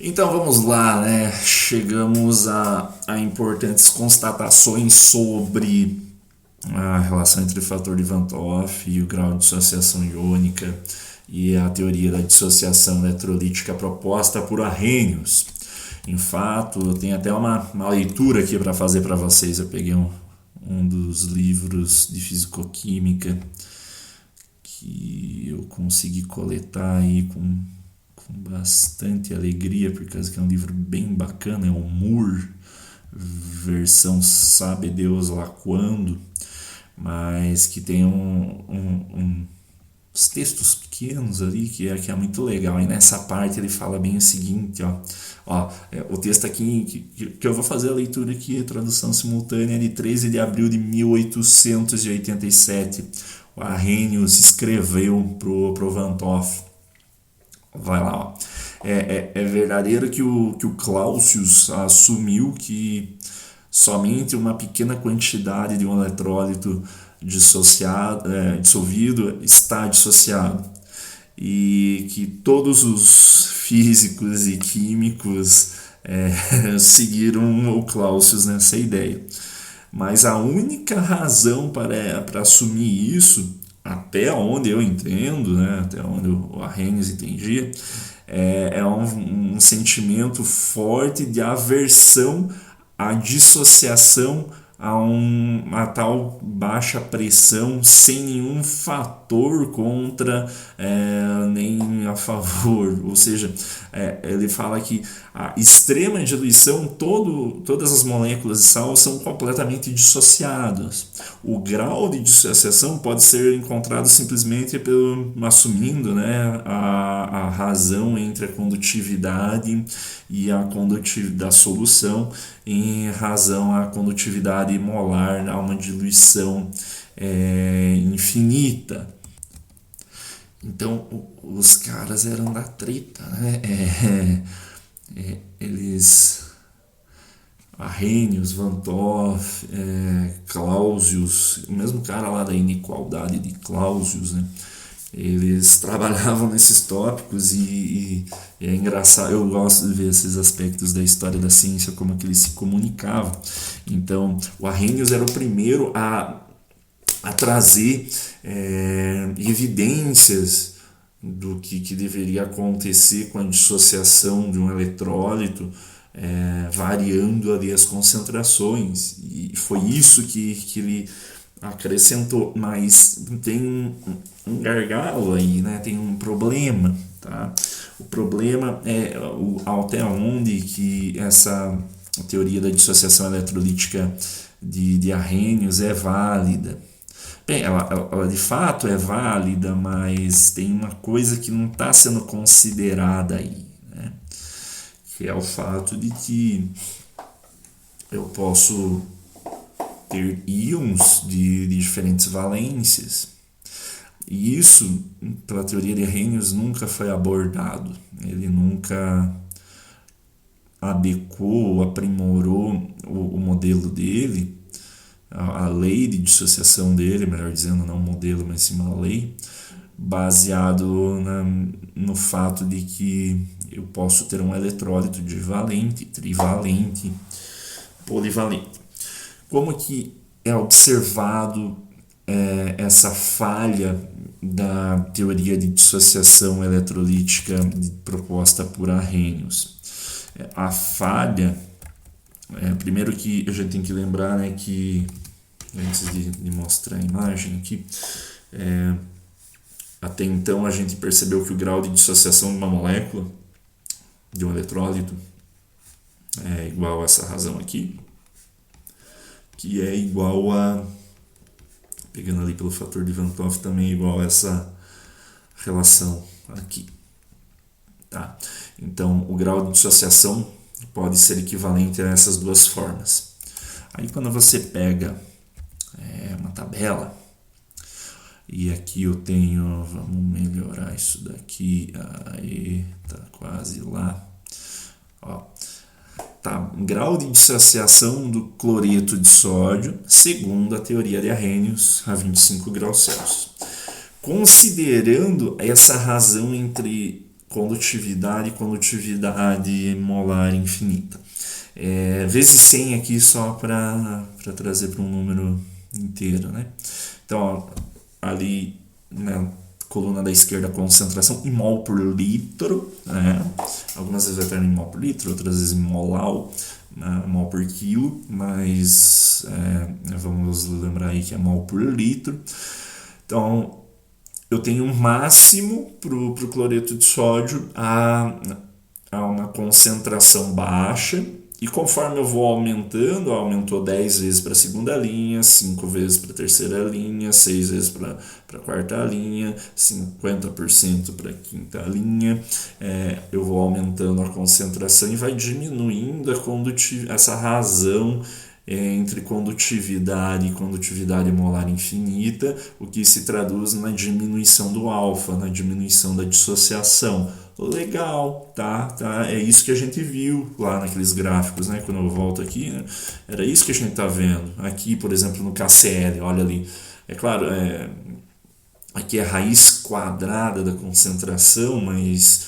Então vamos lá, né? Chegamos a importantes constatações sobre a relação entre o fator de Van 't Hoff e o grau de dissociação iônica e a teoria da dissociação eletrolítica proposta por Arrhenius. Em fato, eu tenho até uma leitura aqui para fazer para vocês. Eu peguei um dos livros de fisicoquímica que eu consegui coletar aí com bastante alegria, por causa que é um livro bem bacana, é o Moore, versão sabe Deus lá quando, mas que tem uns textos pequenos ali que é muito legal. E nessa parte ele fala bem o seguinte, o texto aqui que eu vou fazer a leitura aqui, a tradução simultânea de 13 de abril de 1887. O Arrhenius escreveu pro Van 't Hoff. Vai lá, ó. É verdadeiro que o Clausius assumiu que somente uma pequena quantidade de um eletrólito dissolvido está dissociado, e que todos os físicos e químicos seguiram o Clausius nessa ideia. Mas a única razão para assumir isso, até onde eu entendo, né, até onde o Arrhenius entendia, é um sentimento forte de aversão à dissociação a tal baixa pressão sem nenhum fator contra nem a favor. Ou seja, ele fala que a extrema diluição, todas as moléculas de sal são completamente dissociadas. O grau de dissociação pode ser encontrado simplesmente assumindo, né, a razão entre a condutividade e a condutividade da solução em razão à condutividade molar a uma diluição infinita. Então os caras eram da treta, né? Eles, Arrhenius, Van 't Hoff, Clausius, o mesmo cara lá da inequalidade de Clausius, né? Eles trabalhavam nesses tópicos e é engraçado, eu gosto de ver esses aspectos da história da ciência, como que eles se comunicavam. Então, o Arrhenius era o primeiro a trazer evidências do que deveria acontecer com a dissociação de um eletrólito, variando ali as concentrações, e foi isso que ele acrescentou. Mas tem um gargalo aí, né? Tem um problema, tá? O problema é até onde que essa teoria da dissociação eletrolítica de Arrhenius é válida. Bem, ela de fato é válida, mas tem uma coisa que não está sendo considerada aí, né? Que é o fato de que eu posso ter íons de diferentes valências. E isso, pela teoria de Arrhenius, nunca foi abordado. Ele nunca adequou, aprimorou o modelo dele, a lei de dissociação dele, melhor dizendo, não um modelo, mas sim uma lei, baseado no fato de que eu posso ter um eletrólito divalente, trivalente, polivalente. Como que é observado essa falha da teoria de dissociação eletrolítica proposta por Arrhenius? A falha, primeiro que a gente tem que lembrar, né, que antes de mostrar a imagem aqui, até então a gente percebeu que o grau de dissociação de uma molécula, de um eletrólito, é igual a essa razão aqui, que é igual a, pegando ali pelo fator de Van 't Hoff, também é igual a essa relação aqui, tá? Então o grau de dissociação pode ser equivalente a essas duas formas. Aí quando você pega uma tabela, e aqui eu tenho, vamos melhorar isso daqui, aí tá quase lá, ó. Tá, grau de dissociação do cloreto de sódio, segundo a teoria de Arrhenius, a 25 graus Celsius. Considerando essa razão entre condutividade e condutividade molar infinita. Vezes 100 aqui só para trazer para um número inteiro, né? Então, ó, ali na coluna da esquerda, concentração em mol por litro, né? Algumas vezes vai estar em mol por litro, outras vezes em molau, mol por quilo, mas vamos lembrar aí que é mol por litro. Então, eu tenho um máximo para o cloreto de sódio a uma concentração baixa, e conforme eu vou aumentando, aumentou 10 vezes para a segunda linha, 5 vezes para a terceira linha, 6 vezes para a quarta linha, 50% para a quinta linha, eu vou aumentando a concentração e vai diminuindo essa razão entre condutividade e condutividade molar infinita, o que se traduz na diminuição do alfa, na diminuição da dissociação. Legal, tá? É isso que a gente viu lá naqueles gráficos, né? Quando eu volto aqui, né? Era isso que a gente tá vendo. Aqui, por exemplo, no KCl, olha ali. É claro, aqui é a raiz quadrada da concentração, mas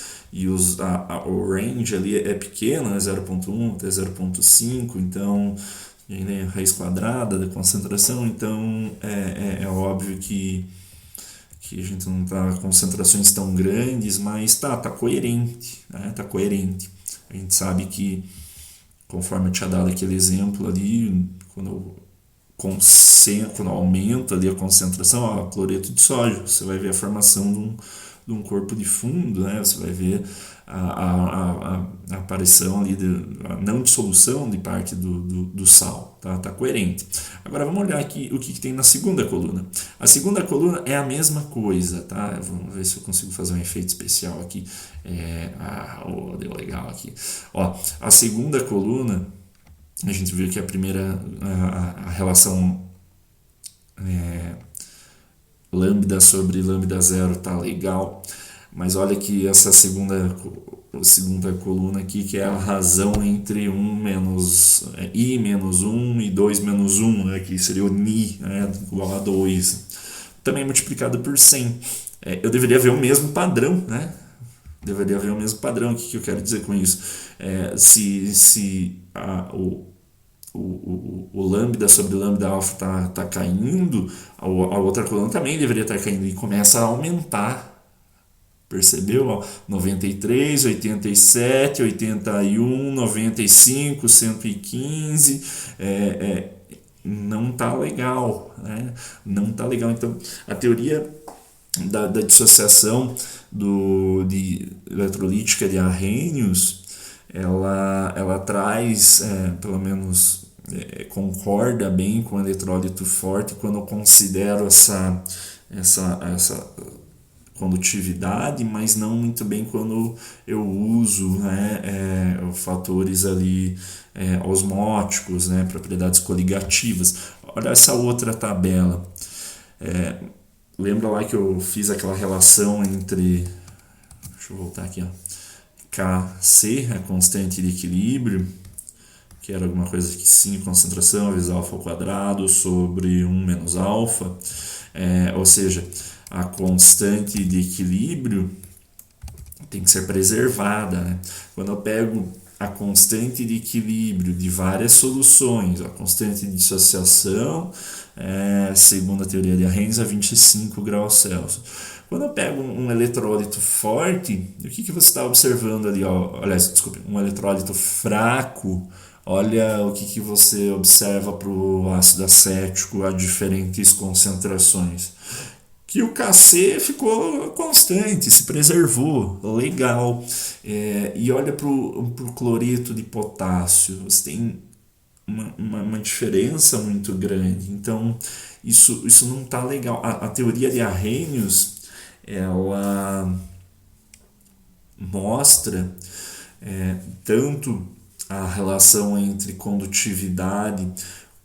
o range ali é pequeno, né? 0,1 até 0,5, então raiz quadrada da concentração, então é óbvio que a gente não está com concentrações tão grandes, mas tá coerente, né? Tá coerente. A gente sabe que, conforme eu tinha dado aquele exemplo ali, quando aumenta ali a concentração, ó, cloreto de sódio, você vai ver a formação de um corpo de fundo, né? Você vai ver a aparição ali, a não dissolução de parte do sal, tá coerente. Agora vamos olhar aqui o que tem na segunda coluna. A segunda coluna é a mesma coisa, tá? Vamos ver se eu consigo fazer um efeito especial aqui. Deu legal aqui. Ó, a segunda coluna, a gente viu que a primeira, a relação lambda sobre lambda zero tá legal, mas olha que essa segunda coluna aqui, que é a razão entre i menos 1 e 2 menos 1, né, que seria o ni, né, igual a 2, também multiplicado por 100. Eu deveria ver o mesmo padrão, né? Deveria haver o mesmo padrão. O que eu quero dizer com isso? Se o lambda sobre lambda alfa tá caindo, a outra coluna também deveria estar caindo, e começa a aumentar. Percebeu? Ó, 93, 87, 81, 95, 115. Não tá legal, né? Não tá legal. Então, a teoria da dissociação eletrolítica de Arrhenius, ela traz, pelo menos concorda bem com o eletrólito forte quando eu considero essa condutividade, mas não muito bem quando eu uso, né, fatores ali osmóticos, né, propriedades coligativas. Olha essa outra tabela. Lembra lá que eu fiz aquela relação entre, deixa eu voltar aqui, ó, Kc, a constante de equilíbrio, que era alguma coisa que 5 concentração vezes alfa ao quadrado sobre 1 menos alfa, ou seja, a constante de equilíbrio tem que ser preservada, né? Quando eu pego a constante de equilíbrio de várias soluções, a constante de dissociação, segundo a teoria de Arrhenius, a 25 graus Celsius. Quando eu pego um eletrólito forte, o que você está observando ali? Um eletrólito fraco, olha o que você observa para o ácido acético a diferentes concentrações. Que o Kc ficou constante, se preservou, legal. E olha para o cloreto de potássio, você tem uma diferença muito grande. Então, isso não está legal. A teoria de Arrhenius, ela mostra tanto a relação entre condutividade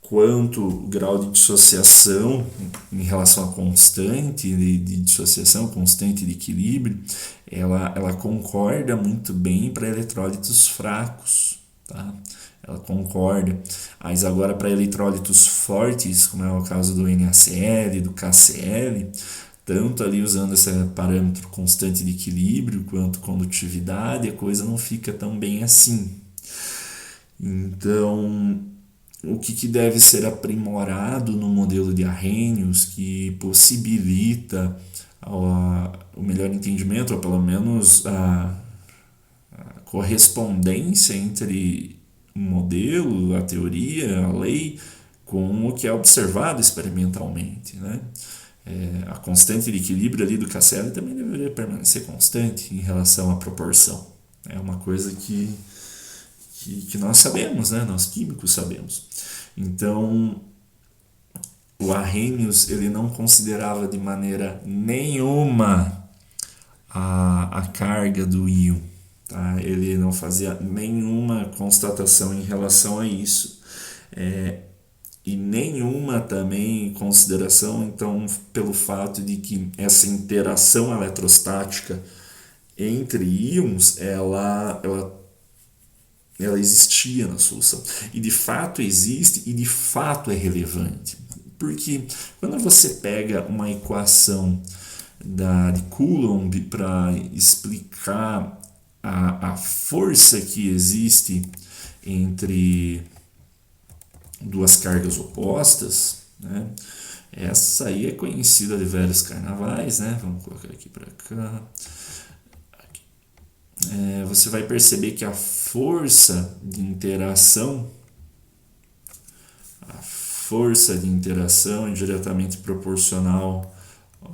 quanto o grau de dissociação em relação à constante de dissociação, constante de equilíbrio, ela concorda muito bem para eletrólitos fracos, tá? Ela concorda. Mas agora para eletrólitos fortes, como é o caso do NaCl, do KCl, tanto ali usando esse parâmetro constante de equilíbrio quanto condutividade, a coisa não fica tão bem assim. Então, o que deve ser aprimorado no modelo de Arrhenius que possibilita o melhor entendimento, ou pelo menos a correspondência entre o modelo, a teoria, a lei, com o que é observado experimentalmente, né? A constante de equilíbrio ali do Caselli também deveria permanecer constante em relação à proporção. É uma coisa que nós sabemos, né? Nós químicos sabemos. Então, o Arrhenius ele não considerava de maneira nenhuma a carga do íon. Tá? Ele não fazia nenhuma constatação em relação a isso. E nenhuma também consideração então pelo fato de que essa interação eletrostática entre íons ela existia na solução e de fato existe e de fato é relevante, porque quando você pega uma equação de Coulomb para explicar a força que existe entre duas cargas opostas, né? Essa aí é conhecida de velhos carnavais, né? Vamos colocar aqui para cá. Você vai perceber que a força de interação é diretamente proporcional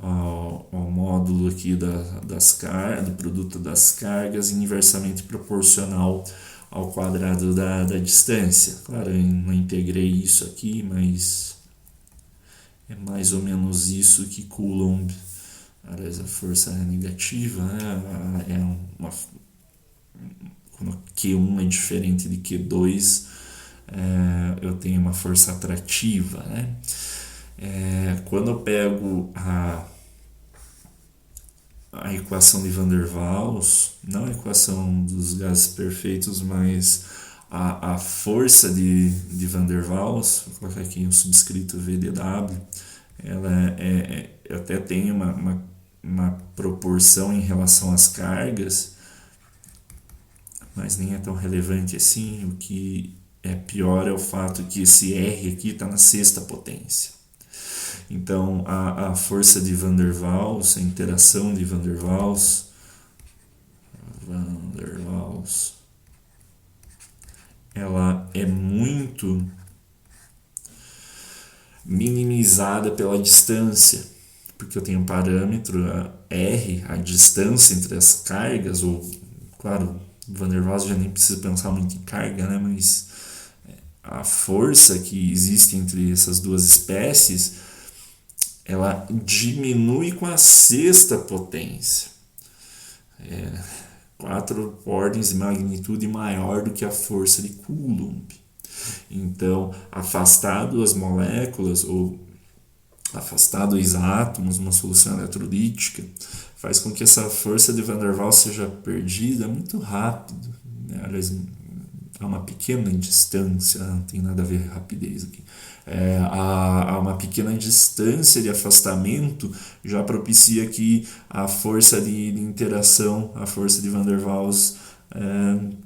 ao módulo aqui do produto das cargas e inversamente proporcional ao quadrado da distância. Claro, eu não integrei isso aqui, mas é mais ou menos isso que Coulomb. Aliás, a força é negativa, né? Quando Q1 é diferente de Q2, eu tenho uma força atrativa, né? Quando eu pego a equação de Van der Waals, não a equação dos gases perfeitos, mas a força de Van der Waals, vou colocar aqui um subscrito VDW, ela até tem uma proporção em relação às cargas, mas nem é tão relevante assim. O que é pior é o fato que esse R aqui está na sexta potência. Então, a força de Van der Waals, a interação de Van der Waals, ela é muito minimizada pela distância, porque eu tenho um parâmetro R, a distância entre as cargas, ou, claro, Van der Waals já nem precisa pensar muito em carga, né? Mas a força que existe entre essas duas espécies ela diminui com a sexta potência. 4 ordens de magnitude maior do que a força de Coulomb. Então, afastado as moléculas ou afastado os átomos numa solução eletrolítica faz com que essa força de Van der Waals seja perdida muito rápido, né? Aliás, há uma pequena distância, não tem nada a ver com rapidez aqui. Há uma pequena distância de afastamento já propicia que a força de interação, a força de Van der Waals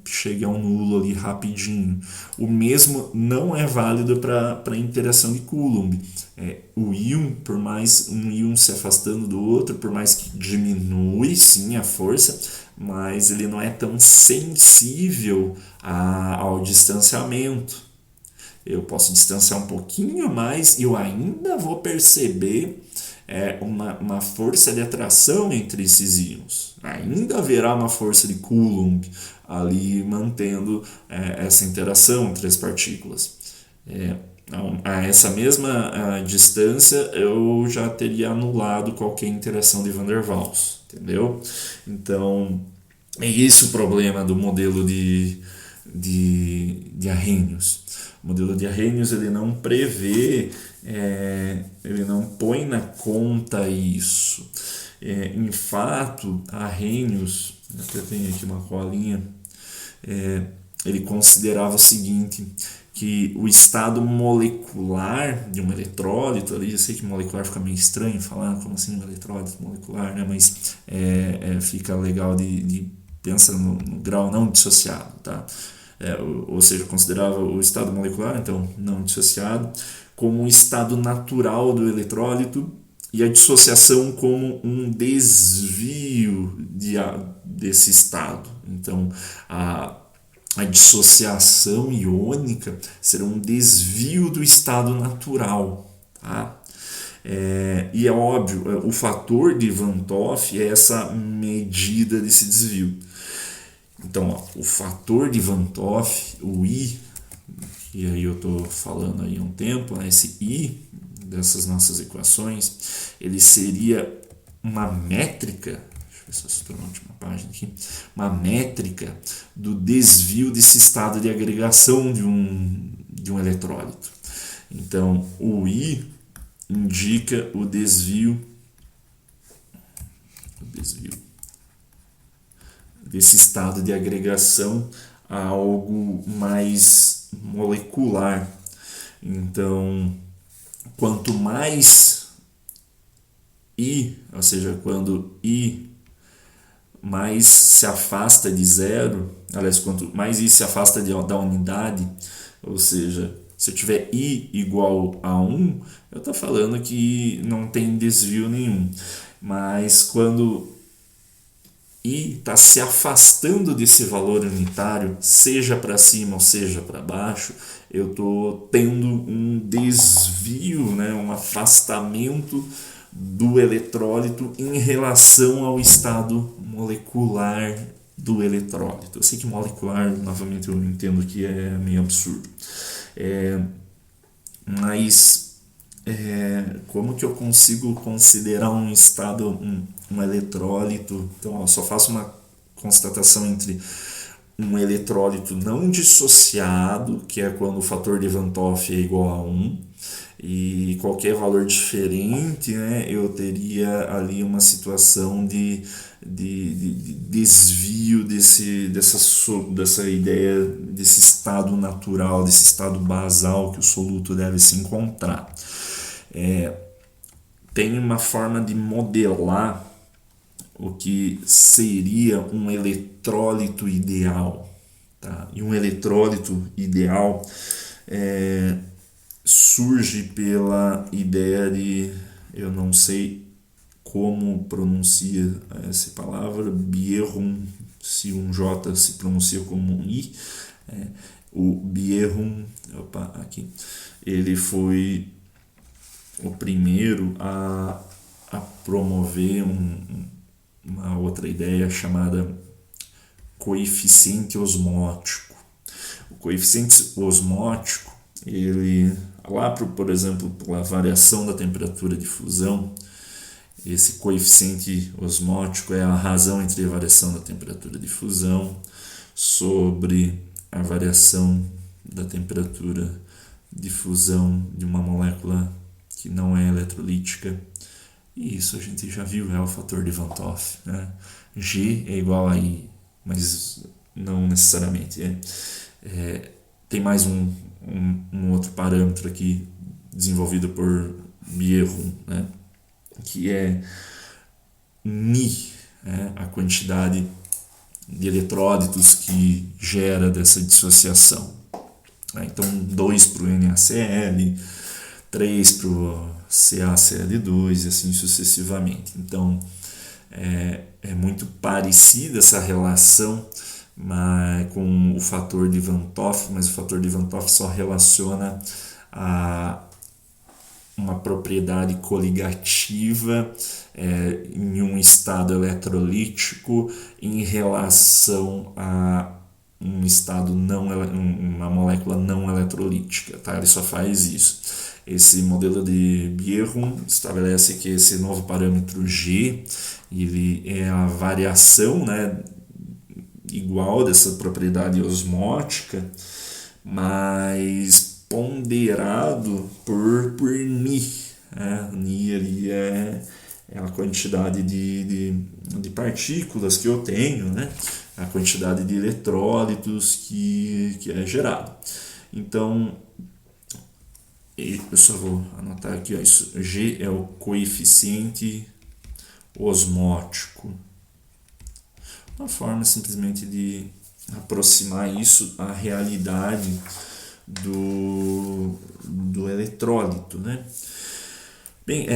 chegue a um nulo ali rapidinho. O mesmo não é válido para a interação de Coulomb. O íon, por mais um íon se afastando do outro, por mais que diminui sim a força, mas ele não é tão sensível ao distanciamento. Eu posso distanciar um pouquinho mais e eu ainda vou perceber uma força de atração entre esses íons. Ainda haverá uma força de Coulomb ali mantendo essa interação entre as partículas. A essa mesma distância eu já teria anulado qualquer interação de Van der Waals, entendeu? Então, é esse o problema do modelo de Arrhenius. O modelo de Arrhenius ele não prevê, ele não põe na conta isso. Em fato, Arrhenius, até tenho aqui uma colinha, ele considerava o seguinte, que o estado molecular de um eletrólito ali, eu sei que molecular fica meio estranho falar, como assim um eletrólito molecular, né? Mas fica legal de pensa no grau não dissociado, tá? Ou seja, considerava o estado molecular, então não dissociado, como um estado natural do eletrólito e a dissociação como um desvio desse estado. Então, a dissociação iônica será um desvio do estado natural, tá? E é óbvio, o fator de Van 't Hoff é essa medida desse desvio. Então, o fator de Van 't Hoff, o I, e aí eu estou falando aí há um tempo, né, esse I dessas nossas equações, ele seria uma métrica, deixa eu ver se eu estou na última página aqui, uma métrica do desvio desse estado de agregação de um eletrólito. Então, o I indica o desvio desse estado de agregação a algo mais molecular. Então, quanto mais I, ou seja, quando I mais se afasta de zero, aliás, quanto mais I se afasta da unidade, ou seja, se eu tiver I igual a 1, eu estou falando que não tem desvio nenhum. Mas quando I está se afastando desse valor unitário, seja para cima ou seja para baixo, eu estou tendo um desvio, né, um afastamento do eletrólito em relação ao estado molecular do eletrólito. Eu sei que molecular, novamente, eu entendo que é meio absurdo. Mas como que eu consigo considerar um estado, um eletrólito? Então, eu só faço uma constatação entre um eletrólito não dissociado, que é quando o fator de Van 't Hoff é igual a 1, e qualquer valor diferente, né, eu teria ali uma situação de desvio dessa ideia, desse estado natural, desse estado basal que o soluto deve se encontrar. Tem uma forma de modelar o que seria um eletrólito ideal, tá? E um eletrólito ideal surge pela ideia de, eu não sei como pronuncia essa palavra, Bjerrum, se um J se pronuncia como um I, o Bjerrum, ele foi o primeiro a promover uma outra ideia chamada coeficiente osmótico. O coeficiente osmótico, ele lá, por exemplo, pela variação da temperatura de fusão, esse coeficiente osmótico é a razão entre a variação da temperatura de fusão sobre a variação da temperatura de fusão de uma molécula que não é eletrolítica. E isso a gente já viu, é o fator de Van 't Hoff, né? G é igual a I, mas não necessariamente. Tem mais um outro parâmetro aqui desenvolvido por Bjerrum, né? Que é Ni, a quantidade de eletrólitos que gera dessa dissociação. Então, 2 para o NaCl, 3 para o CaCl2 e assim sucessivamente. Então, é muito parecida essa relação com o fator de Van 't Hoff, mas o fator de Van 't Hoff só relaciona a uma propriedade coligativa em um estado eletrolítico em relação a um estado uma molécula não eletrolítica, tá? Ele só faz isso. Esse modelo de Bjerrum estabelece que esse novo parâmetro G, ele é a variação, né, igual dessa propriedade osmótica, mas ponderado por Ni. Ni ali é a quantidade de partículas que eu tenho, né? A quantidade de eletrólitos que é gerado. Então, eu só vou anotar aqui, ó, isso, G é o coeficiente osmótico. Uma forma simplesmente de aproximar isso à realidade do eletrólito, né? Bem,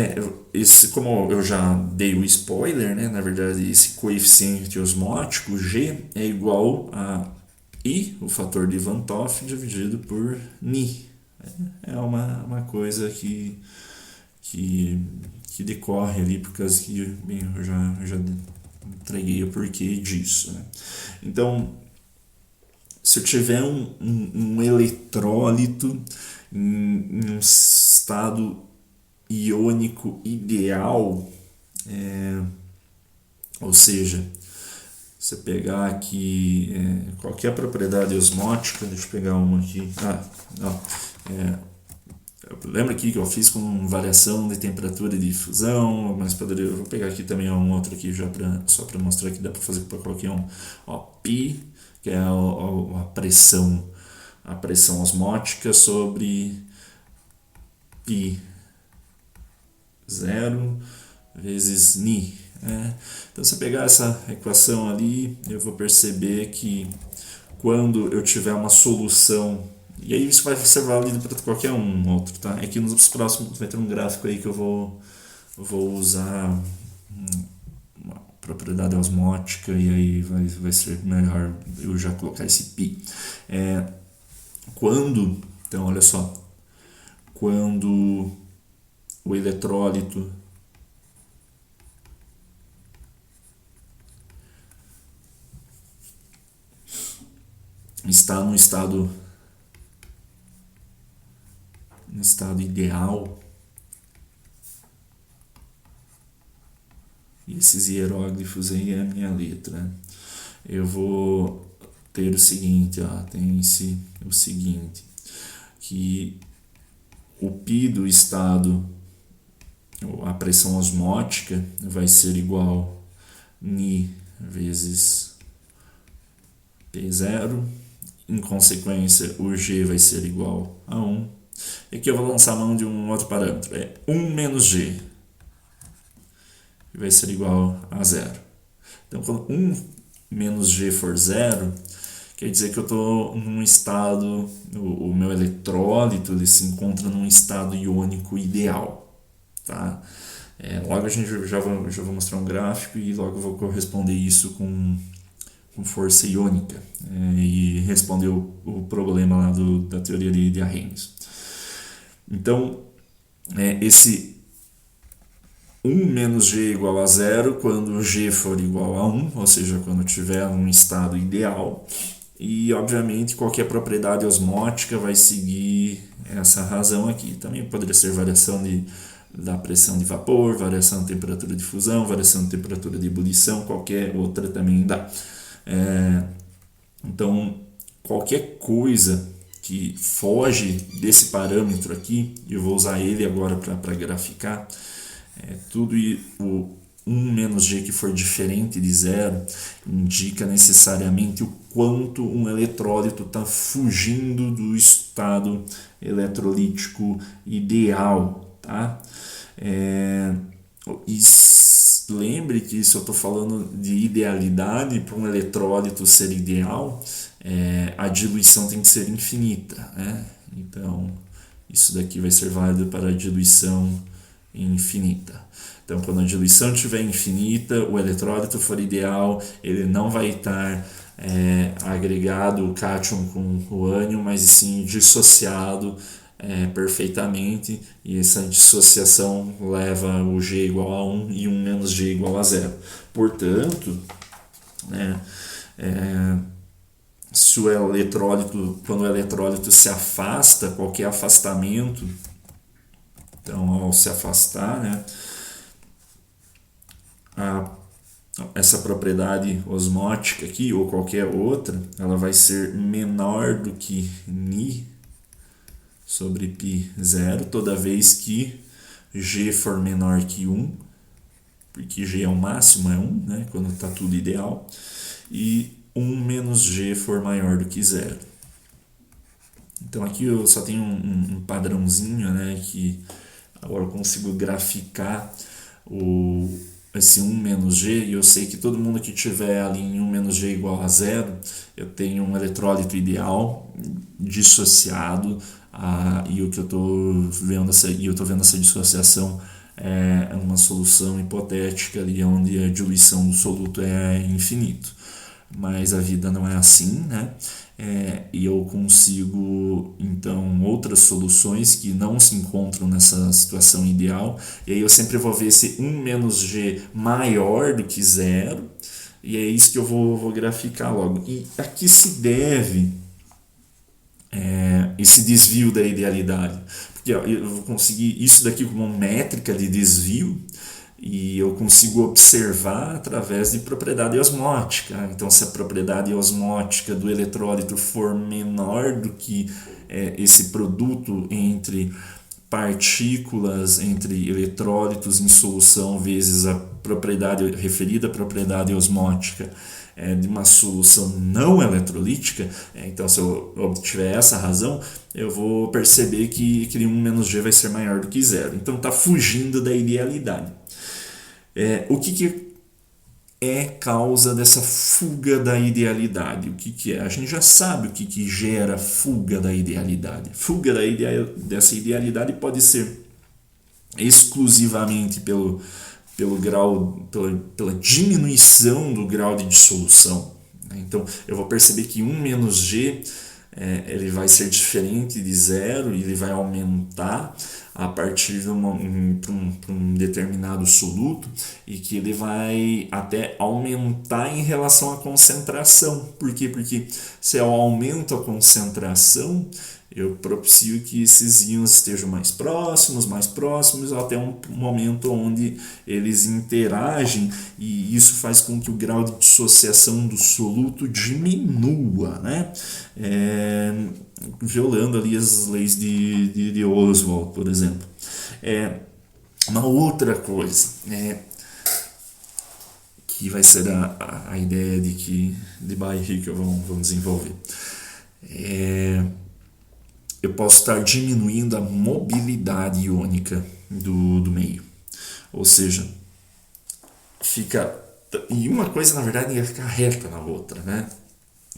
como eu já dei o spoiler, né? Na verdade, esse coeficiente osmótico, G, é igual a I, o fator de Van 't Hoff, dividido por Ni. É uma coisa que, que decorre ali, por causa que bem, eu já entreguei o porquê disso. Né? Então, se eu tiver um eletrólito em um estado iônico ideal, ou seja, você pegar aqui qualquer propriedade osmótica, deixa eu pegar uma aqui. Lembra aqui que eu fiz com variação de temperatura de difusão, mas eu vou pegar aqui também um outro aqui só para mostrar que dá para fazer para qualquer um. Ó, π, que é a pressão osmótica sobre π 0 vezes Ni. Então, se eu pegar essa equação ali, eu vou perceber que quando eu tiver uma solução, e aí isso vai ser válido para qualquer outro, tá? É que nos próximos vai ter um gráfico aí que eu vou usar uma propriedade osmótica e aí vai ser melhor eu já colocar esse π. Então olha só, quando o eletrólito está no estado ideal, e esses hieróglifos aí é a minha letra, eu vou ter o seguinte, o seguinte, que o π do estado, a pressão osmótica, vai ser igual Ni vezes P0, em consequência o G vai ser igual a 1. E aqui eu vou lançar a mão de um outro parâmetro, 1 menos G, que vai ser igual a 0. Então, quando 1 menos G for 0, quer dizer que eu estou num estado, o meu eletrólito ele se encontra num estado iônico ideal. Tá? Logo a gente já vou mostrar um gráfico e logo eu vou corresponder isso com força iônica e responder o problema lá da teoria de Arrhenius. Então, esse 1 menos G igual a 0 quando G for igual a 1, ou seja, quando tiver um estado ideal. E, obviamente, qualquer propriedade osmótica vai seguir essa razão aqui. Também poderia ser variação da pressão de vapor, variação de temperatura de fusão, variação de temperatura de ebulição, qualquer outra também dá. Então, qualquer coisa que foge desse parâmetro aqui, eu vou usar ele agora para graficar, tudo o 1 menos G que for diferente de 0 indica necessariamente o quanto um eletrólito está fugindo do estado eletrolítico ideal. Tá? E lembre que se eu estou falando de idealidade, para um eletrólito ser ideal, a diluição tem que ser infinita. Né? Então, isso daqui vai ser válido para a diluição infinita. Então, quando a diluição estiver infinita, o eletrólito for ideal, ele não vai estar agregado o cátion com o ânion, mas sim dissociado perfeitamente, e essa dissociação leva o G igual a 1 e 1 menos G igual a 0. Portanto, se o eletrólito, quando o eletrólito se afasta, qualquer afastamento, então ao se afastar, essa propriedade osmótica aqui, ou qualquer outra, ela vai ser menor do que Ni sobre π0, toda vez que G for menor que 1, porque G é o máximo, é 1, quando está tudo ideal, e 1 menos G for maior do que 0. Então aqui eu só tenho um padrãozinho, né, que agora eu consigo graficar esse 1 menos G, e eu sei que todo mundo que tiver ali em 1 menos G igual a zero, eu tenho um eletrólito ideal dissociado, e o que eu estou vendo, vendo essa dissociação é uma solução hipotética ali onde a diluição do soluto é infinito. Mas a vida não é assim, né? E eu consigo, então, outras soluções que não se encontram nessa situação ideal, e aí eu sempre vou ver esse 1 menos G maior do que zero, e é isso que eu vou graficar logo. E a que se deve esse desvio da idealidade? Porque eu vou conseguir isso daqui como uma métrica de desvio, e eu consigo observar através de propriedade osmótica. Então, se a propriedade osmótica do eletrólito for menor do que esse produto entre partículas, entre eletrólitos em solução vezes a propriedade referida à propriedade osmótica de uma solução não eletrolítica, então se eu obtiver essa razão, eu vou perceber que aquele 1 menos G vai ser maior do que zero. Então está fugindo da idealidade. O que é causa dessa fuga da idealidade? O que é? A gente já sabe o que gera fuga da idealidade. Fuga dessa idealidade pode ser exclusivamente pelo grau, pela diminuição do grau de dissolução. Então eu vou perceber que 1 menos G ele vai ser diferente de zero, e ele vai aumentar a partir de um determinado soluto, e que ele vai até aumentar em relação à concentração. Por quê? Porque se eu aumento a concentração, eu propicio que esses íons estejam mais próximos, até um momento onde eles interagem, e isso faz com que o grau de dissociação do soluto diminua, né? Violando ali as leis de Oswald, por exemplo. Uma outra coisa que vai ser a ideia de Baeyer vão desenvolver. Eu posso estar diminuindo a mobilidade iônica do meio. Ou seja, fica... E uma coisa, na verdade, ia ficar reta na outra, né?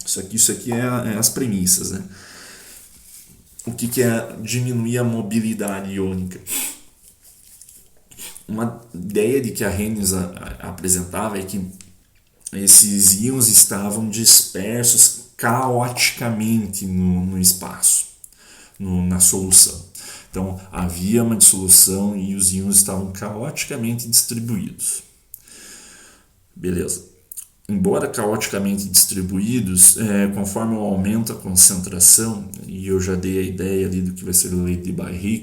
Isso aqui é as premissas, né? O que é diminuir a mobilidade iônica? Uma ideia de que a Hennes apresentava é que esses íons estavam dispersos caoticamente no espaço, na solução. Então havia uma dissolução e os íons estavam caoticamente distribuídos. Beleza. Embora caoticamente distribuídos, conforme eu aumento a concentração, e eu já dei a ideia ali do que vai ser a lei de Baeyer,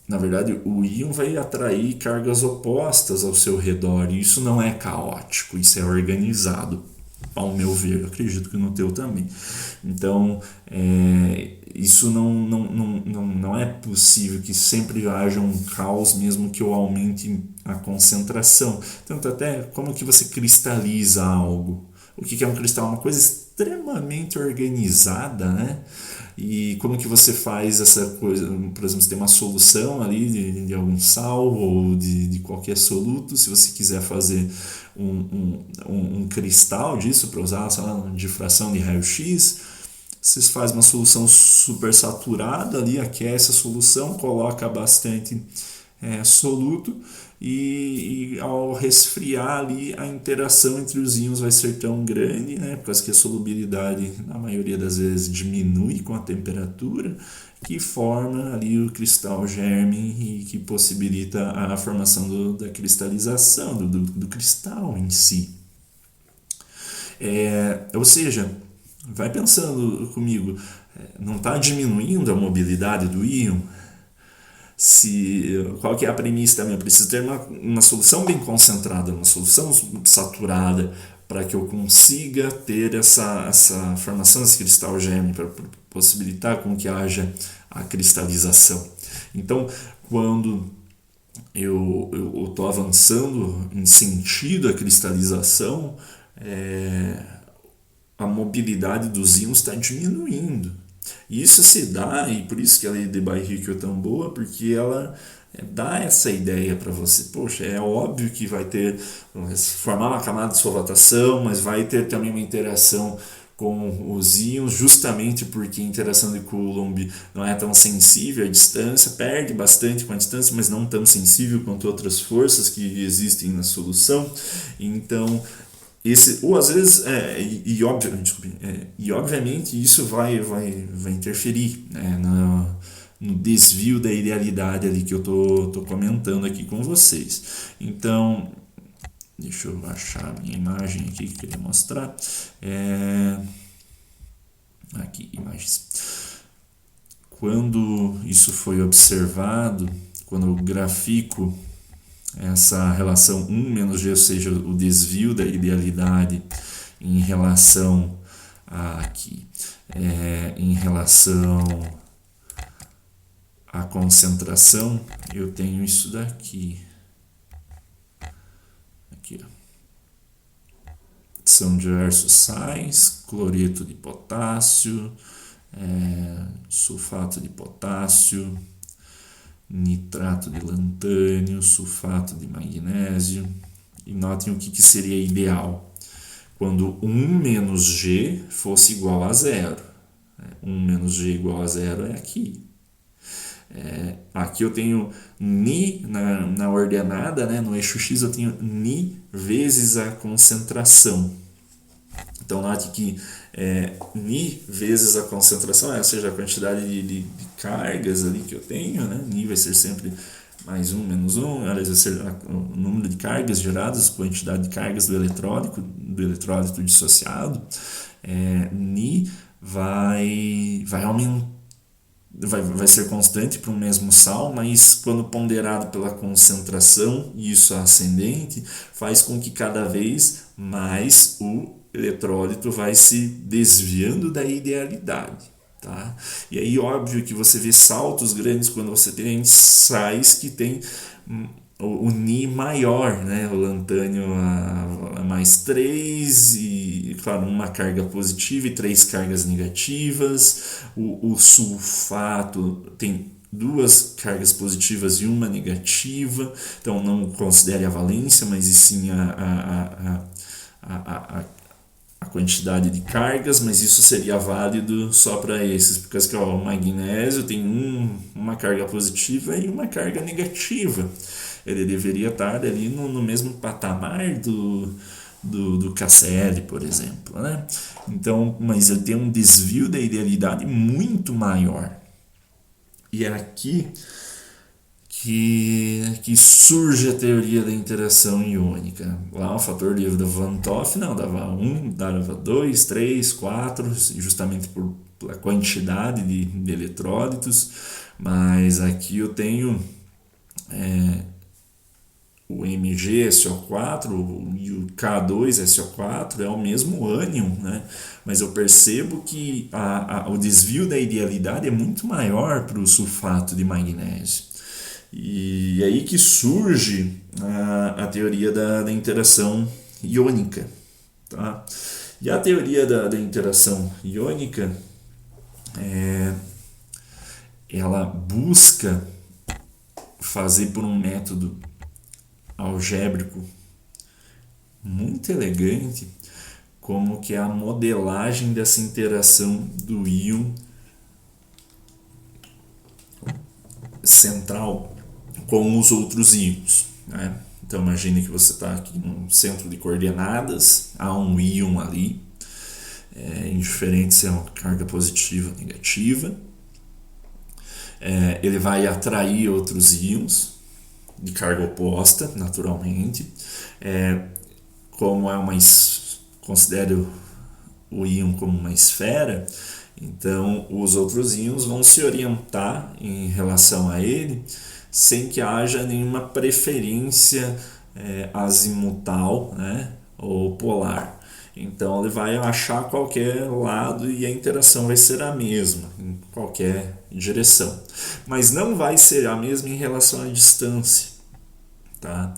na verdade o íon vai atrair cargas opostas ao seu redor, e isso não é caótico, isso é organizado, ao meu ver, eu acredito que no teu também. Então, isso não é possível que sempre haja um caos, mesmo que eu aumente a concentração. Tanto até como que você cristaliza algo. O que é um cristal? Uma coisa extremamente organizada, né? E como que você faz essa coisa? Por exemplo, você tem uma solução ali de algum sal ou de qualquer soluto. Se você quiser fazer um cristal disso para usar, sei lá, uma difração de raio-x, você faz uma solução super saturada ali, aquece a solução, coloca bastante soluto, e ao resfriar ali a interação entre os íons vai ser tão grande, né, por causa que a solubilidade na maioria das vezes diminui com a temperatura, que forma ali o cristal germe e que possibilita a formação da cristalização do cristal em si. Ou seja, vai pensando comigo, não está diminuindo a mobilidade do íon? Qual que é a premissa também? Eu preciso ter uma solução bem concentrada, uma solução saturada, para que eu consiga ter essa formação desse cristal germe, para possibilitar com que haja a cristalização. Então, quando eu estou avançando em sentido à cristalização, a mobilidade dos íons está diminuindo. E isso se dá, e por isso que a lei de Baerueck é tão boa, porque ela dá essa ideia para você. Poxa, é óbvio que vai ter, formar uma camada de solvatação, mas vai ter também uma interação com os íons, justamente porque a interação de Coulomb não é tão sensível à distância, perde bastante com a distância, mas não tão sensível quanto outras forças que existem na solução. Então, ou às vezes, e obviamente isso vai interferir, né, no desvio da idealidade ali que eu tô comentando aqui com vocês. Então, deixa eu achar a minha imagem aqui que eu queria mostrar. Aqui, imagens. Quando isso foi observado, quando eu grafico essa relação 1 menos g, ou seja, o desvio da idealidade em relação aqui, em relação à concentração, eu tenho isso daqui. Aqui, ó. São diversos sais, cloreto de potássio, sulfato de potássio, nitrato de lantânio, sulfato de magnésio. E notem o que seria ideal. Quando 1 menos G fosse igual a zero. 1 menos G igual a zero é aqui. Aqui eu tenho Ni na ordenada, né? No eixo X eu tenho Ni vezes a concentração. Então note que Ni vezes a concentração, ou seja, a quantidade de cargas ali que eu tenho, né? Ni vai ser sempre mais 1 menos 1, aliás, vai ser o número de cargas geradas, quantidade de cargas do eletrólito dissociado. Ni vai aumentar, vai ser constante para o mesmo sal, mas quando ponderado pela concentração, e isso é ascendente, faz com que cada vez mais o eletrólito vai se desviando da idealidade. Tá? E aí, óbvio que você vê saltos grandes quando você tem sais que tem o Ni maior, né? O lantânio a mais 3 e, claro, uma carga positiva e 3 cargas negativas. O sulfato tem 2 cargas positivas e uma negativa, então não considere a valência, mas e sim a quantidade de cargas, mas isso seria válido só para esses, porque o magnésio tem uma carga positiva e uma carga negativa. Ele deveria estar ali no mesmo patamar do KCl, por exemplo, né? Então, mas ele tem um desvio da idealidade muito maior. E é aqui que surge a teoria da interação iônica. Lá o fator livre da Van 't Hoff não dava 1, dava 2, 3, 4, justamente pela quantidade de eletrólitos, mas aqui eu tenho o MgSO4 e o K2SO4 é o mesmo ânion, né? Mas eu percebo que o desvio da idealidade é muito maior para o sulfato de magnésio. E aí que surge a teoria da interação iônica. Tá? E a teoria da interação iônica, ela busca fazer por um método algébrico muito elegante, como que é a modelagem dessa interação do íon central com os outros íons, né? Então imagine que você está aqui no centro de coordenadas, há um íon ali, indiferente se é uma carga positiva ou negativa, ele vai atrair outros íons de carga oposta, naturalmente, como considero o íon como uma esfera, então os outros íons vão se orientar em relação a ele sem que haja nenhuma preferência azimutal, né, ou polar. Então ele vai achar qualquer lado e a interação vai ser a mesma em qualquer direção. Mas não vai ser a mesma em relação à distância. Tá?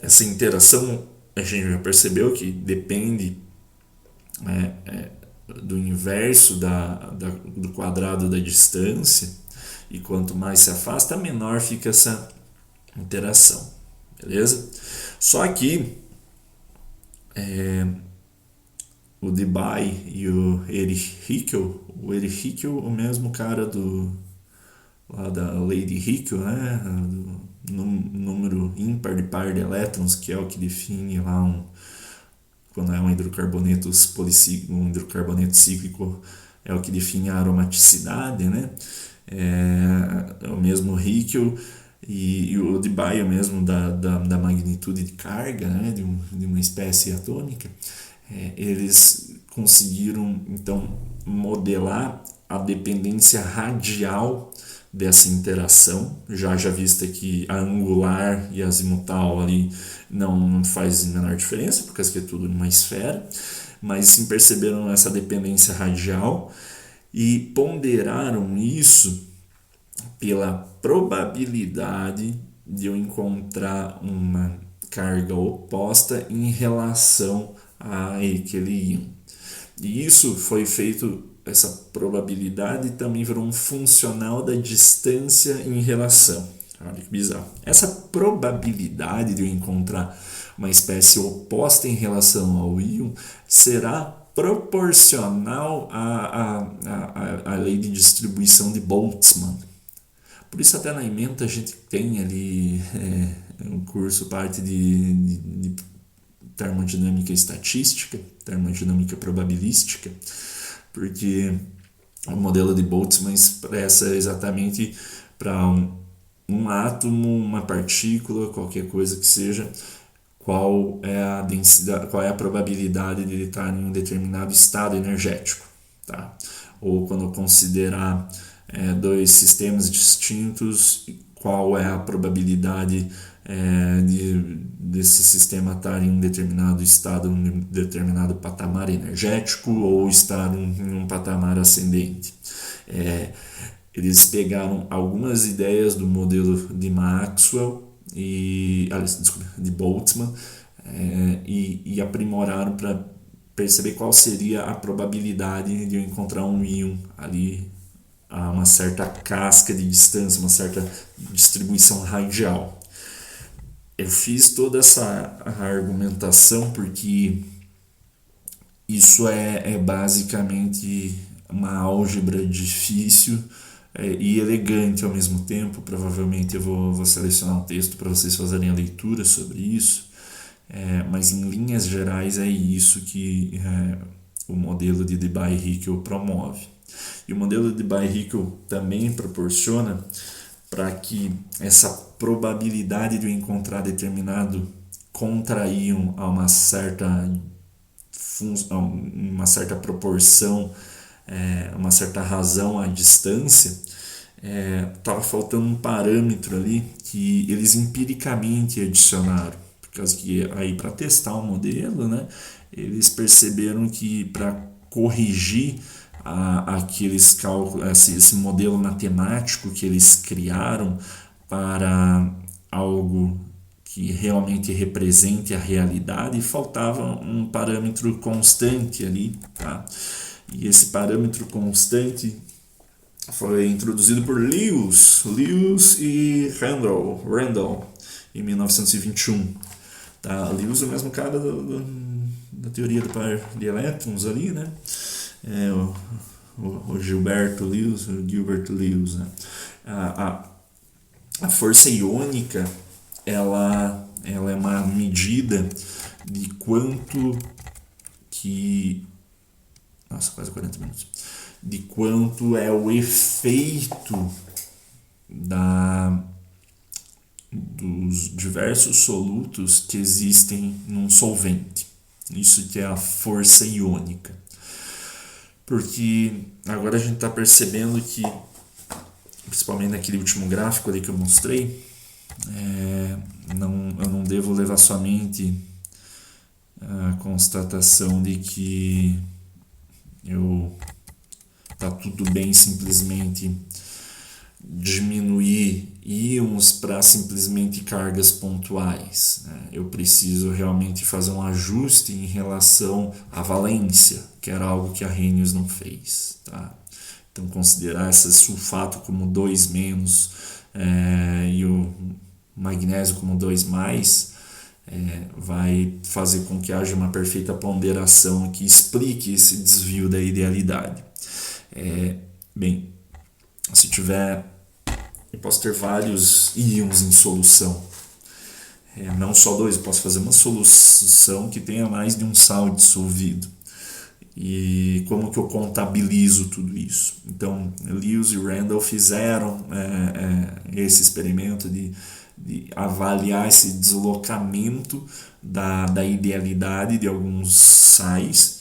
Essa interação a gente já percebeu que depende do inverso do quadrado da distância, e quanto mais se afasta, menor fica essa interação, beleza? Só que o Debye e o Erich Hickel, o mesmo cara lá da lei de Hickel, né? Do número ímpar de par de elétrons, que é o que define lá quando é um hidrocarboneto cíclico, é o que define a aromaticidade, né? O mesmo Hickel e o Debye mesmo da magnitude de carga, né? de uma espécie atômica. Eles conseguiram então modelar a dependência radial dessa interação, já vista que a angular e a azimutal ali não faz a menor diferença, porque isso aqui é tudo numa esfera, mas sim perceberam essa dependência radial e ponderaram isso pela probabilidade de eu encontrar uma carga oposta em relação a aquele íon. E isso foi feito, essa probabilidade também virou um funcional da distância em relação. Olha que bizarro. Essa probabilidade de eu encontrar uma espécie oposta em relação ao íon será proporcional à lei de distribuição de Boltzmann. Por isso até na ementa a gente tem ali um curso, parte de termodinâmica estatística, termodinâmica probabilística, porque o modelo de Boltzmann expressa exatamente para um átomo, uma partícula, qualquer coisa que seja, qual é a densidade, qual é a probabilidade de ele estar em um determinado estado energético, tá? Ou quando considerar dois sistemas distintos, qual é a probabilidade desse sistema estar em um determinado estado, um determinado patamar energético, ou estar em um patamar ascendente. Eles pegaram algumas ideias do modelo de Maxwell de Boltzmann e aprimoraram para perceber qual seria a probabilidade de eu encontrar um íon ali a uma certa casca de distância, uma certa distribuição radial. Eu fiz toda essa argumentação porque isso é basicamente uma álgebra difícil e elegante ao mesmo tempo. Provavelmente eu vou selecionar um texto para vocês fazerem a leitura sobre isso, mas em linhas gerais é isso que o modelo de Debye-Hickel promove. E o modelo de Debye-Hickel também proporciona para que essa probabilidade de eu encontrar determinado contra-íon a uma certa proporção, uma certa razão à distância, estava faltando um parâmetro ali que eles empiricamente adicionaram, por causa que aí para testar o modelo, né, eles perceberam que para corrigir aqueles cálculos, esse modelo matemático que eles criaram para algo que realmente represente a realidade, faltava um parâmetro constante ali, tá? E esse parâmetro constante foi introduzido por Lewis e Randall em 1921. Tá? Lewis é o mesmo cara da teoria do par de elétrons ali, né? O Gilbert Lewis, né? A força iônica ela é uma medida de quanto que... Nossa, quase 40 minutos. De quanto é o efeito dos diversos solutos que existem num solvente. Isso que é a força iônica. Porque agora a gente está percebendo que, principalmente naquele último gráfico ali que eu mostrei, eu não devo levar somente a constatação de que tá tudo bem simplesmente diminuir íons para simplesmente cargas pontuais, né? Eu preciso realmente fazer um ajuste em relação à valência, que era algo que a Arrhenius não fez, tá? Então, considerar esse sulfato como 2 menos e o magnésio como 2 mais, vai fazer com que haja uma perfeita ponderação que explique esse desvio da idealidade. Bem, se tiver, eu posso ter vários íons em solução, não só 2, eu posso fazer uma solução que tenha mais de um sal dissolvido. E como que eu contabilizo tudo isso? Então, Lewis e Randall fizeram esse experimento de avaliar esse deslocamento da idealidade de alguns sais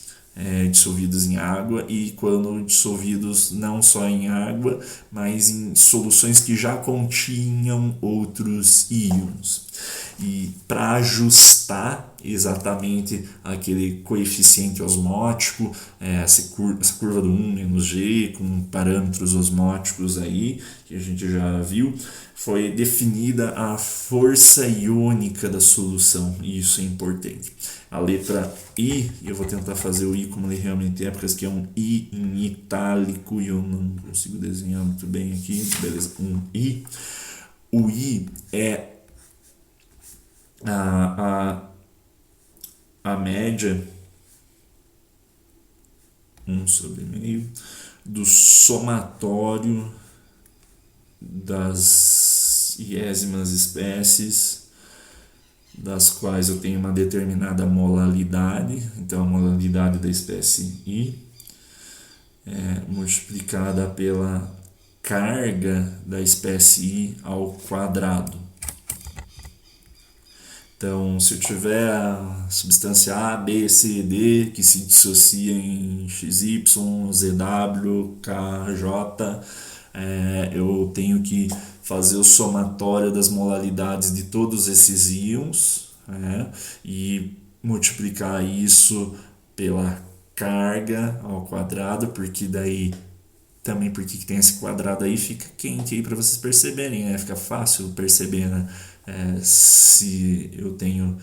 dissolvidos em água, e quando dissolvidos não só em água, mas em soluções que já continham outros íons. E para ajustar exatamente aquele coeficiente osmótico, essa curva do 1 menos G, com parâmetros osmóticos aí, que a gente já viu, foi definida a força iônica da solução, e isso é importante. A letra I, eu vou tentar fazer o I como ele realmente é, porque esse aqui é um I em itálico e eu não consigo desenhar muito bem aqui, beleza, um I. O I é a média 1/meio do somatório das iésimas espécies das quais eu tenho uma determinada molalidade. Então a molalidade da espécie I multiplicada pela carga da espécie I ao quadrado. Então, se eu tiver a substância A, B, C, D, que se dissocia em XY, ZW, KJ, eu tenho que fazer o somatório das molalidades de todos esses íons, e multiplicar isso pela carga ao quadrado, porque daí também, porque tem esse quadrado aí, fica quente aí para vocês perceberem, né? Fica fácil perceber, né? Se eu tenho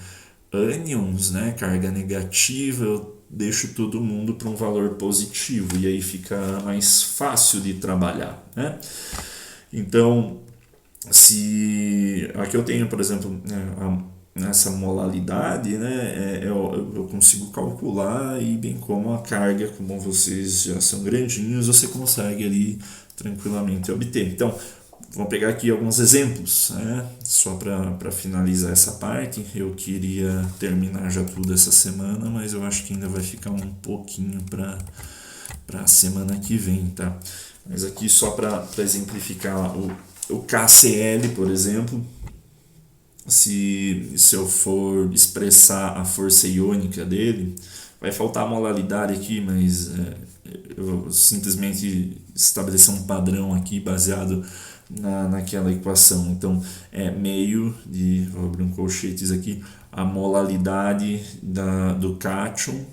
ânions, né, carga negativa, eu deixo todo mundo para um valor positivo, e aí fica mais fácil de trabalhar, né? Então, se aqui eu tenho, por exemplo, essa molalidade, né, eu consigo calcular, e bem como a carga, como vocês já são grandinhos, você consegue ali tranquilamente obter. Então, vamos pegar aqui alguns exemplos, né? Só para finalizar essa parte. Eu queria terminar já tudo essa semana, mas eu acho que ainda vai ficar um pouquinho para a semana que vem, tá? Mas aqui só para exemplificar o KCl, por exemplo, se eu for expressar a força iônica dele, vai faltar a molalidade aqui, mas eu simplesmente estabelecer um padrão aqui baseado naquela equação. Então, meio de, vou abrir um colchetes aqui, a molalidade do cátion.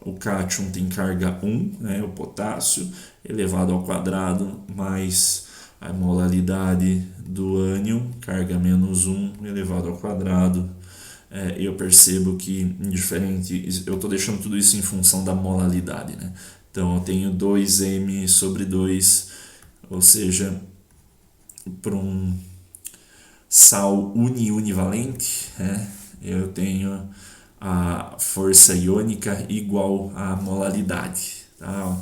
O cátion tem carga 1, né, o potássio, elevado ao quadrado, mais a molalidade do ânion, carga menos 1, elevado ao quadrado. Eu percebo que, indiferente, eu estou deixando tudo isso em função da molalidade, né? Então, eu tenho 2m/2, ou seja, para um sal univalente, eu tenho a força iônica igual à molalidade, tá?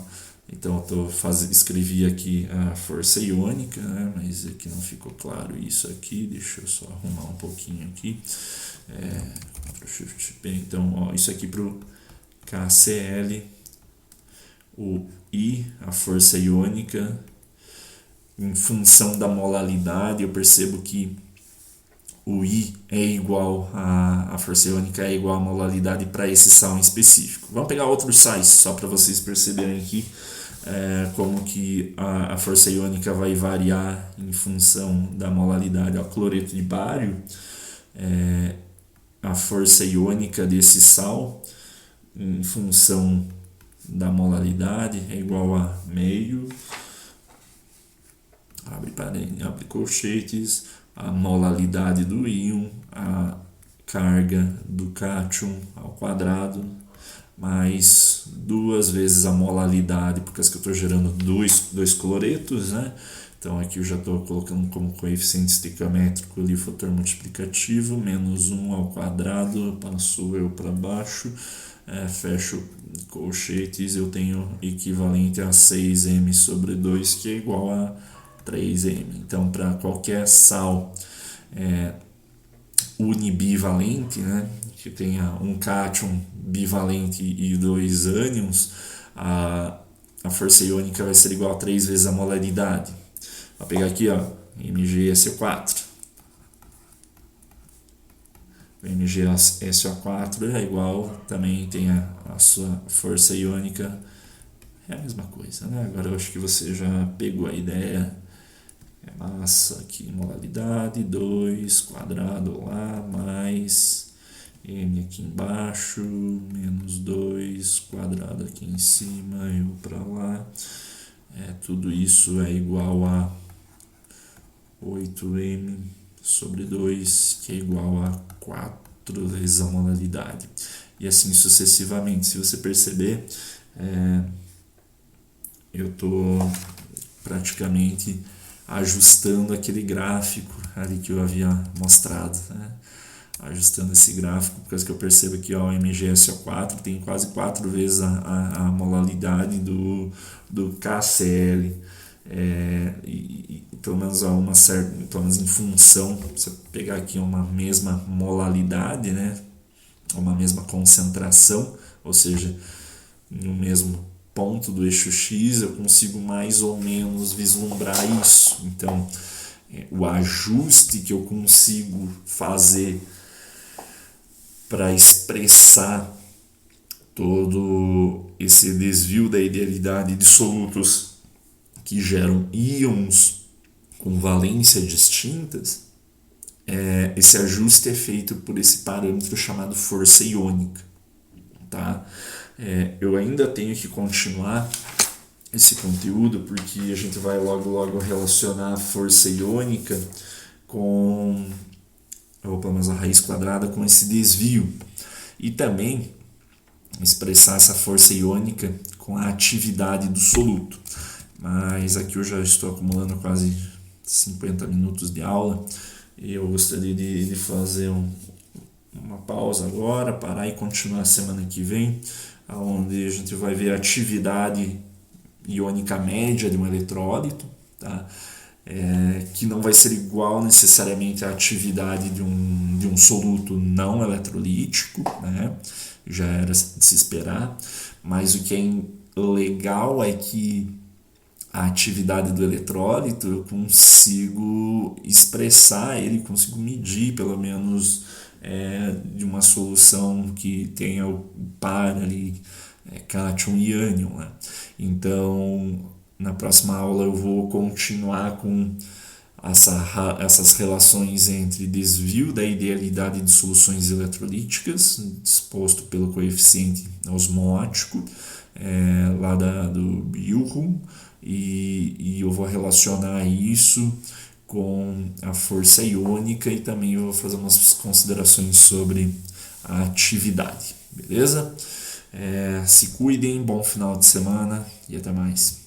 Então eu escrevi aqui a força iônica, né? Mas aqui não ficou claro isso aqui, deixa eu só arrumar um pouquinho aqui. Então, ó, isso aqui para o KCl, o I, a força iônica, em função da molalidade, eu percebo que o I é igual a força iônica é igual à molalidade para esse sal em específico. Vamos pegar outros sais só para vocês perceberem aqui como que a força iônica vai variar em função da molalidade. O cloreto de bário, a força iônica desse sal em função da molalidade é igual a meio, abre abre colchetes, a molalidade do íon, a carga do cátion ao quadrado, mais 2 vezes a molalidade, porque eu estou gerando dois cloretos, né? Então aqui eu já estou colocando como coeficiente estequiométrico ali o fator multiplicativo, menos 1 ao quadrado, passou eu para baixo, fecho colchetes, eu tenho equivalente a 6m sobre 2, que é igual a 3m. Então, para qualquer sal unibivalente, né, que tenha um cátion bivalente e 2 ânions, a força iônica vai ser igual a 3 vezes a molaridade. Vou pegar aqui, ó, MgSO4. O MgSO4 é igual, também tem a sua força iônica, é a mesma coisa, né? Agora eu acho que você já pegou a ideia. É massa aqui, molalidade, 2 quadrado lá, mais M aqui embaixo, menos 2 quadrado aqui em cima, eu para lá. Tudo isso é igual a 8m sobre 2, que é igual a 4 vezes a molalidade. E assim sucessivamente. Se você perceber, eu estou praticamente ajustando aquele gráfico ali que eu havia mostrado, né? Ajustando esse gráfico, porque eu percebo que o MgSO4 tem quase 4 vezes a molalidade do KCl. E pelo menos uma certa, pelo menos em função, você pegar aqui uma mesma molalidade, né, uma mesma concentração, ou seja, no mesmo ponto do eixo X, eu consigo mais ou menos vislumbrar isso. Então, o ajuste que eu consigo fazer para expressar todo esse desvio da idealidade de solutos que geram íons com valência distintas, esse ajuste é feito por esse parâmetro chamado força iônica. Tá? Eu ainda tenho que continuar esse conteúdo, porque a gente vai logo relacionar a força iônica com, ou pelo menos a raiz quadrada, com esse desvio. E também expressar essa força iônica com a atividade do soluto. Mas aqui eu já estou acumulando quase 50 minutos de aula e eu gostaria de fazer uma pausa agora, parar e continuar semana que vem, onde a gente vai ver a atividade iônica média de um eletrólito, tá? Que não vai ser igual necessariamente à atividade de um soluto não eletrolítico, né? Já era de se esperar, mas o que é legal é que a atividade do eletrólito eu consigo expressar ele, consigo medir pelo menos de uma solução que tenha o par ali, cátion e ânion, né? Então, na próxima aula eu vou continuar com essas relações entre desvio da idealidade de soluções eletrolíticas, disposto pelo coeficiente osmótico, lá do Billroom, e eu vou relacionar isso com a força iônica e também eu vou fazer umas considerações sobre a atividade, beleza? Se cuidem, bom final de semana e até mais.